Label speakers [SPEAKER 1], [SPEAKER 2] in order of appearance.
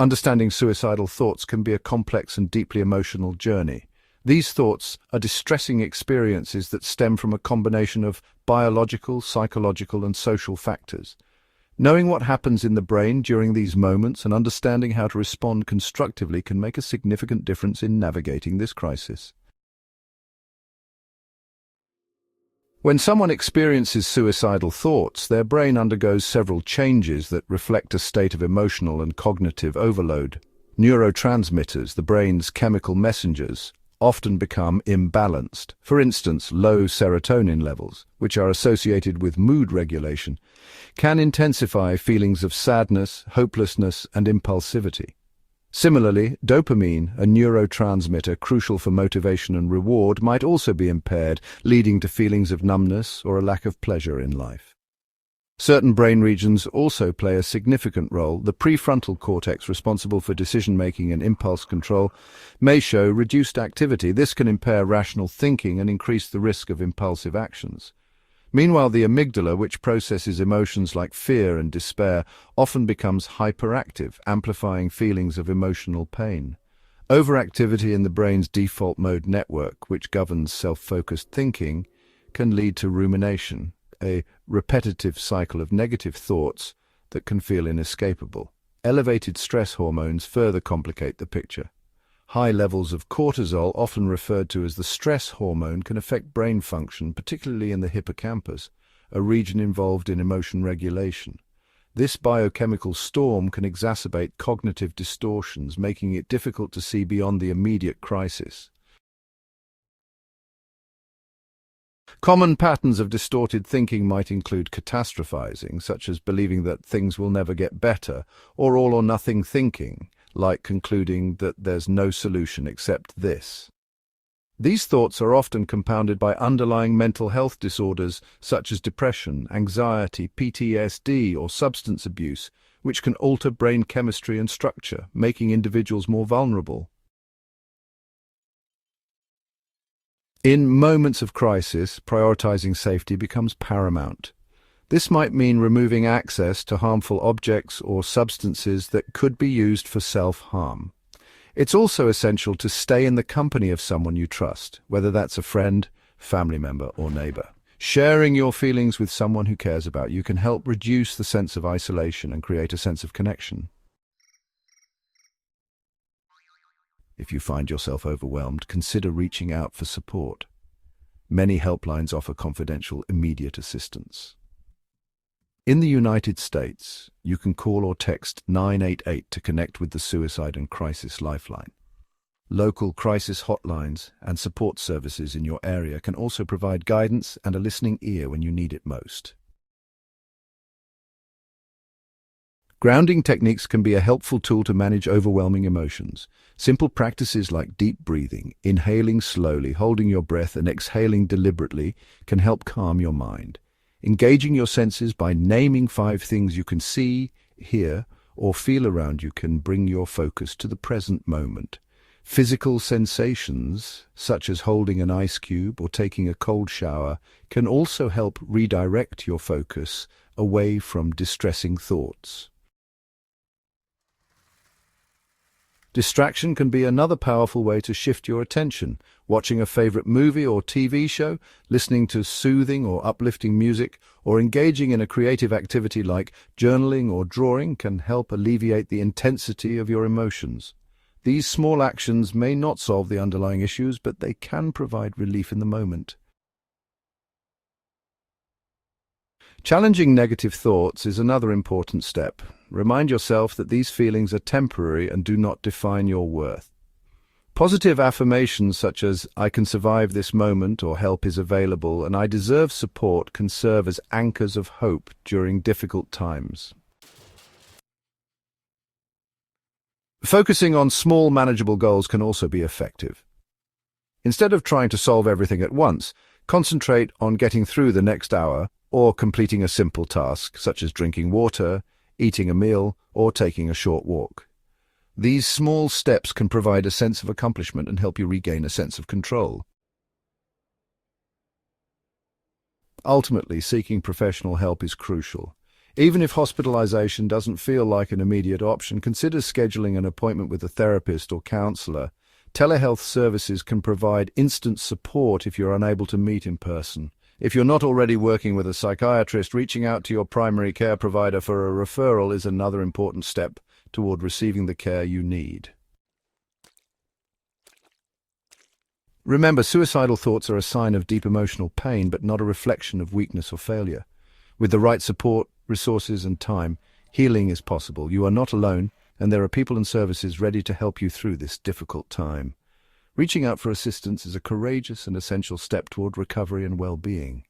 [SPEAKER 1] Understanding suicidal thoughts can be a complex and deeply emotional journey. These thoughts are distressing experiences that stem from a combination of biological, psychological, and social factors. Knowing what happens in the brain during these moments and understanding how to respond constructively can make a significant difference in navigating this crisis. When someone experiences suicidal thoughts, their brain undergoes several changes that reflect a state of emotional and cognitive overload. Neurotransmitters, the brain's chemical messengers, often become imbalanced. For instance, low serotonin levels, which are associated with mood regulation, can intensify feelings of sadness, hopelessness, and impulsivity. Similarly, dopamine, a neurotransmitter crucial for motivation and reward, might also be impaired, leading to feelings of numbness or a lack of pleasure in life. Certain brain regions also play a significant role. The prefrontal cortex, responsible for decision-making and impulse control, may show reduced activity. This can impair rational thinking and increase the risk of impulsive actions. Meanwhile, the amygdala, which processes emotions like fear and despair, often becomes hyperactive, amplifying feelings of emotional pain. Overactivity in the brain's default mode network, which governs self-focused thinking, can lead to rumination, a repetitive cycle of negative thoughts that can feel inescapable. Elevated stress hormones further complicate the picture. High levels of cortisol, often referred to as the stress hormone, can affect brain function, particularly in the hippocampus, a region involved in emotion regulation. This biochemical storm can exacerbate cognitive distortions, making it difficult to see beyond the immediate crisis. Common patterns of distorted thinking might include catastrophizing, such as believing that things will never get better, or all-or-nothing thinking, like concluding that there's no solution except this. These thoughts are often compounded by underlying mental health disorders such as depression, anxiety, PTSD, or substance abuse, which can alter brain chemistry and structure, making individuals more vulnerable. In moments of crisis, prioritizing safety becomes paramount. This might mean removing access to harmful objects or substances that could be used for self-harm. It's also essential to stay in the company of someone you trust, whether that's a friend, family member, or neighbor. Sharing your feelings with someone who cares about you can help reduce the sense of isolation and create a sense of connection. If you find yourself overwhelmed, consider reaching out for support. Many helplines offer confidential, immediate assistance. In the United States, you can call or text 988 to connect with the Suicide and Crisis Lifeline. Local crisis hotlines and support services in your area can also provide guidance and a listening ear when you need it most. Grounding techniques can be a helpful tool to manage overwhelming emotions. Simple practices like deep breathing, inhaling slowly, holding your breath, and exhaling deliberately can help calm your mind. Engaging your senses by naming 5 things you can see, hear, or feel around you can bring your focus to the present moment. Physical sensations, such as holding an ice cube or taking a cold shower, can also help redirect your focus away from distressing thoughts. Distraction can be another powerful way to shift your attention. Watching a favorite movie or TV show, listening to soothing or uplifting music, or engaging in a creative activity like journaling or drawing can help alleviate the intensity of your emotions. These small actions may not solve the underlying issues, but they can provide relief in the moment. Challenging negative thoughts is another important step. Remind yourself that these feelings are temporary and do not define your worth. Positive affirmations such as, "I can survive this moment," or "help is available," and "I deserve support" can serve as anchors of hope during difficult times. Focusing on small, manageable goals can also be effective. Instead of trying to solve everything at once, concentrate on getting through the next hour or completing a simple task, such as drinking water, eating a meal, or taking a short walk. These small steps can provide a sense of accomplishment and help you regain a sense of control. Ultimately, seeking professional help is crucial. Even if hospitalization doesn't feel like an immediate option, consider scheduling an appointment with a therapist or counselor. Telehealth services can provide instant support if you're unable to meet in person. If you're not already working with a psychiatrist, reaching out to your primary care provider for a referral is another important step toward receiving the care you need. Remember, suicidal thoughts are a sign of deep emotional pain, but not a reflection of weakness or failure. With the right support, resources, and time, healing is possible. You are not alone, and there are people and services ready to help you through this difficult time. Reaching out for assistance is a courageous and essential step toward recovery and well-being.